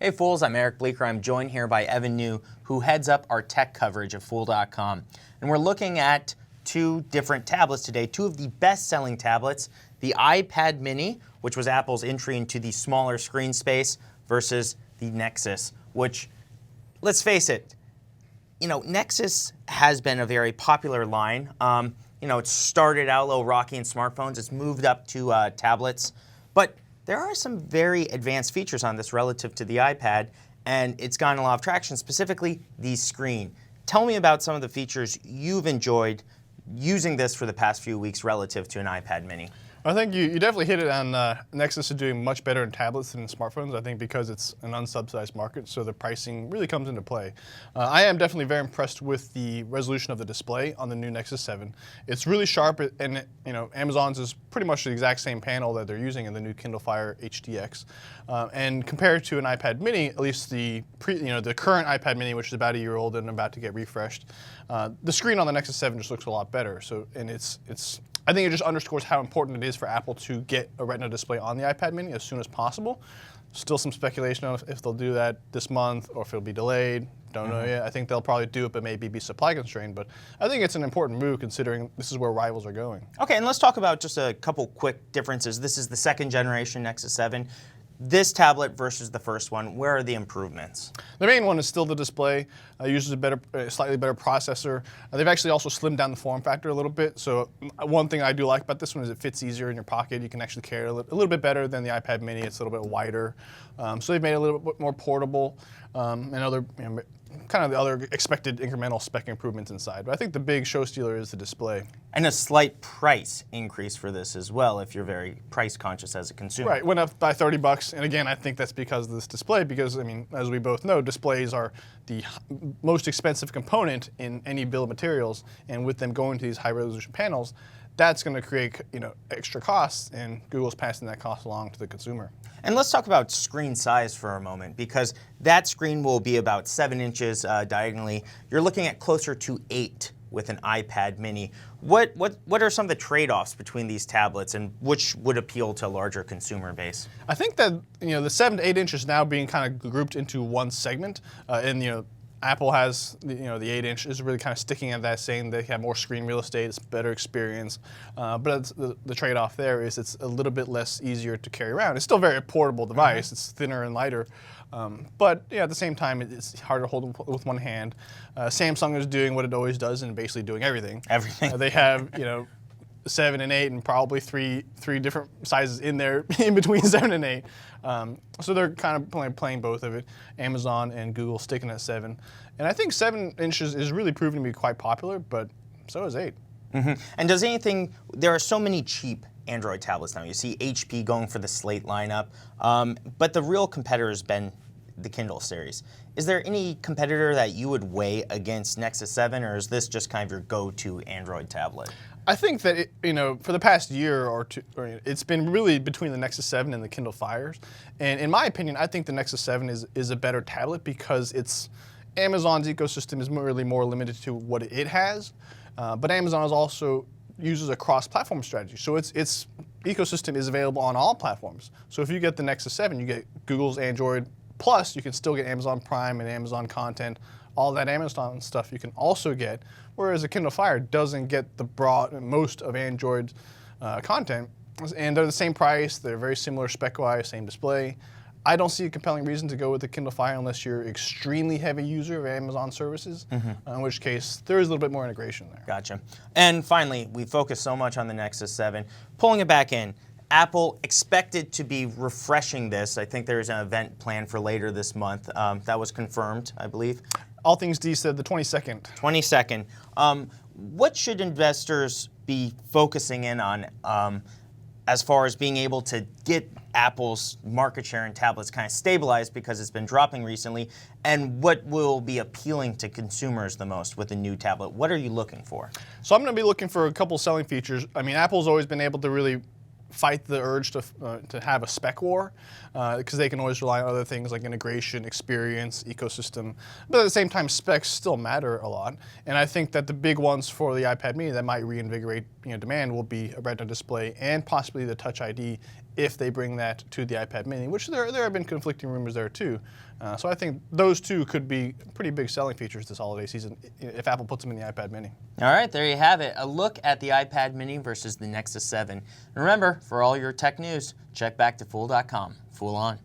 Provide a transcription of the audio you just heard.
Hey Fools, I'm Eric Bleeker. I'm joined here by Evan New, who heads up our tech coverage of Fool.com. And we're looking at two different tablets today, two of the best-selling tablets, the iPad mini, which was Apple's entry into the smaller screen space, versus the Nexus, which, let's face it, Nexus has been a very popular line. It started out a little rocky in smartphones. It's moved up to tablets. But there are some very advanced features on this relative to the iPad, and it's gotten a lot of traction, specifically the screen. Tell me about some of the features you've enjoyed using this for the past few weeks relative to an iPad mini. I think you definitely hit it on Nexus is doing much better in tablets than in smartphones, I think because it's an unsubsidized market, so the pricing really comes into play. I am definitely very impressed with the resolution of the display on the new Nexus 7. It's really sharp, and Amazon's is pretty much the exact same panel that they're using in the new Kindle Fire HDX. And compared to an iPad mini, at least the current iPad mini, which is about a year old and about to get refreshed, the screen on the Nexus 7 just looks a lot better. So, and I think it just underscores how important it is for Apple to get a Retina display on the iPad mini as soon as possible. Still some speculation on if they'll do that this month or if it'll be delayed. Don't know yet. I think they'll probably do it, but maybe be supply constrained. But I think it's an important move considering this is where rivals are going. Okay, and let's talk about just a couple quick differences. This is the second generation Nexus 7. This tablet versus the first one, where are the improvements? The main one is still the display. Uses a slightly better processor. They've actually also slimmed down the form factor a little bit. So one thing I do like about this one is it fits easier in your pocket. You can actually carry it a little bit better than the iPad mini. It's a little bit wider. So they've made it a little bit more portable and other kind of the other expected incremental spec improvements inside. But I think the big show stealer is the display. And a slight price increase for this as well if you're very price conscious as a consumer. Right, went up by $30. And again, I think that's because of this display because, as we both know, displays are the most expensive component in any bill of materials. And with them going to these high resolution panels, that's going to create extra costs, and Google's passing that cost along to the consumer. And let's talk about screen size for a moment, because that screen will be about 7 inches diagonally. You're looking at closer to 8 with an iPad mini. What are some of the trade-offs between these tablets, and which would appeal to a larger consumer base? I think that the 7 to 8 inches now being kind of grouped into one segment, and Apple has the 8-inch is really kind of sticking at that, saying they have more screen real estate, it's a better experience. But the trade-off there is it's a little bit less easier to carry around. It's still a very portable device. It's thinner and lighter. But at the same time, it's hard to hold with one hand. Samsung is doing what it always does and basically doing everything. They have 7 and 8 and probably three different sizes in there in between 7 and 8. So they're kind of playing both of it. Amazon and Google sticking at 7. And I think 7 inches is really proven to be quite popular, but so is 8. And there are so many cheap Android tablets now. You see HP going for the Slate lineup, but the real competitor has been the Kindle series. Is there any competitor that you would weigh against Nexus 7, or is this just kind of your go-to Android tablet? I think that for the past year or two, it's been really between the Nexus 7 and the Kindle Fires. And in my opinion, I think the Nexus 7 is a better tablet because Amazon's ecosystem is really more limited to what it has. But Amazon also uses a cross-platform strategy. So its ecosystem is available on all platforms. So if you get the Nexus 7, you get Google's Android, plus you can still get Amazon Prime and Amazon content. All that Amazon stuff you can also get, whereas a Kindle Fire doesn't get the most of Android content. And they're the same price, they're very similar spec-wise, same display. I don't see a compelling reason to go with the Kindle Fire unless you're an extremely heavy user of Amazon services, in which case there is a little bit more integration there. Gotcha. And finally, we focus so much on the Nexus 7. Pulling it back in, Apple expected to be refreshing this. I think there's an event planned for later this month. That was confirmed, I believe. All Things D said the 22nd. 22nd. What should investors be focusing in on as far as being able to get Apple's market share in tablets kind of stabilized, because it's been dropping recently, and what will be appealing to consumers the most with the new tablet? What are you looking for? So I'm going to be looking for a couple selling features. Apple's always been able to really fight the urge to have a spec war, because they can always rely on other things like integration, experience, ecosystem. But at the same time, specs still matter a lot. And I think that the big ones for the iPad mini that might reinvigorate demand will be a Retina display and possibly the Touch ID if they bring that to the iPad mini, which there have been conflicting rumors there too. So I think those two could be pretty big selling features this holiday season if Apple puts them in the iPad mini. All right, there you have it. A look at the iPad mini versus the Nexus 7. And remember, for all your tech news, check back to Fool.com. Fool on.